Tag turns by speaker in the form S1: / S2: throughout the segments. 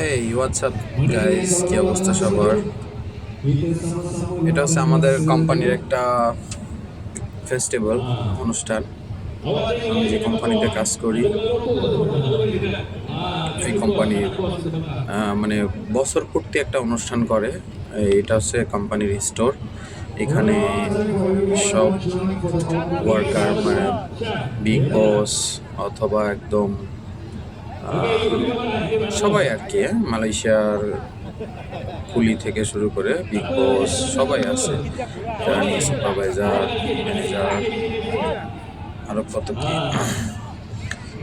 S1: হেই WhatsApp guys, কি অবস্থা সবার? এটা হচ্ছে আমাদের কোম্পানির একটা ফেস্টিভ্যাল অনুষ্ঠান। আমি যে কোম্পানিতে কাজ করি এই কোম্পানির মানে বছর পূর্তি একটা অনুষ্ঠান করে। এটা হচ্ছে কোম্পানির স্টোর। এখানে সব ওয়ার্কার মানে বিগ বস অথবা একদম সবাই আর কি, মালয়েশিয়ার কুলি থেকে শুরু করে বিগ বস সবাই আছে, জার্নি সুপারভাইজার, ম্যানেজার, আরো কত কি।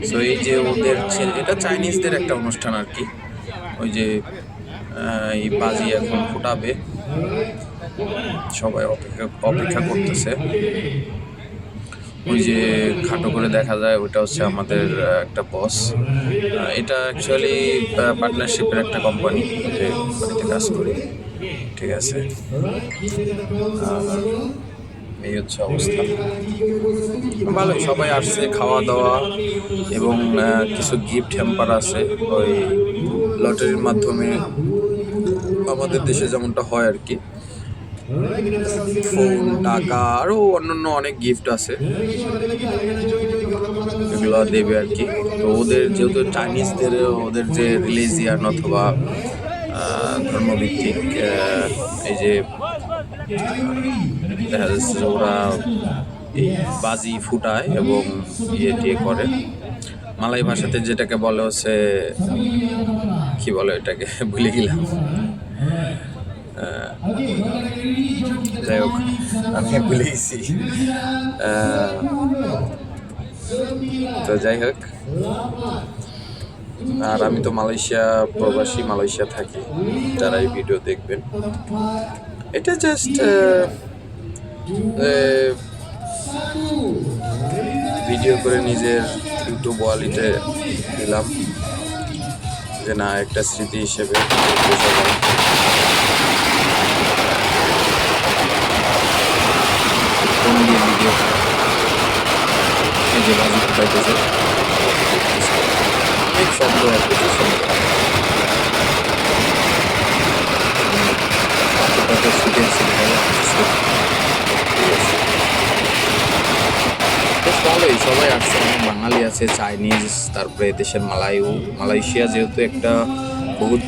S1: সো এই যে ওদের এটা চাইনিজদের একটা অনুষ্ঠান আর কি। ওই যে এই বাজি এখন ফুটাবে, সবাই অপেক্ষা করতেছে। ওই যে খাটো করে দেখা যায় ওইটা হচ্ছে আমাদের একটা বস। এটা অ্যাকচুয়ালি পার্টনারশিপের একটা কোম্পানি, যে কোম্পানিতে কাজ করি, ঠিক আছে। এই হচ্ছে অবস্থা। ভালোই, সবাই আসছে, খাওয়া দাওয়া এবং কিছু গিফট হ্যাম্পার আছে ওই লটারির মাধ্যমে, আমাদের দেশে যেমনটা হয় আর কি। ফোন, টাকা, আরও অন্যান্য অনেক গিফট আছে, এগুলো দেবে আর কি। তো ওদের যেহেতু চাইনিজদের ওদের যে রিলিজিয়ান অথবা ধর্মভিত্তিক এই যে দেখা যাচ্ছে যে ওরা এই বাজি ফুটায় এবং ইয়ে করে। মালাই ভাষাতে যেটাকে বলে হচ্ছে কি বলে এটাকে ভুলে গেলাম। যাই হোক, আমি ভুলে গেছি। তো যাই হোক, আর আমি তো মালয়েশিয়া প্রবাসী, মালয়েশিয়া থাকি, যারা এই ভিডিও দেখবেন। এটা জাস্ট ভিডিও করে নিজের ইউটিউব ওয়ালেটে দিলাম, যে না একটা স্মৃতি হিসেবে ফোন দিয়ে ভিডিও, এই যে বাজি ফুটাইতেছে, অনেক শব্দ, প্রচুর শব্দ, বেশ ভালোই। সবাই আসছে, অনেক বাঙালি আছে, চাইনিজ, তারপরে দেশের মালয়েশিয়া যেহেতু একটা বহুত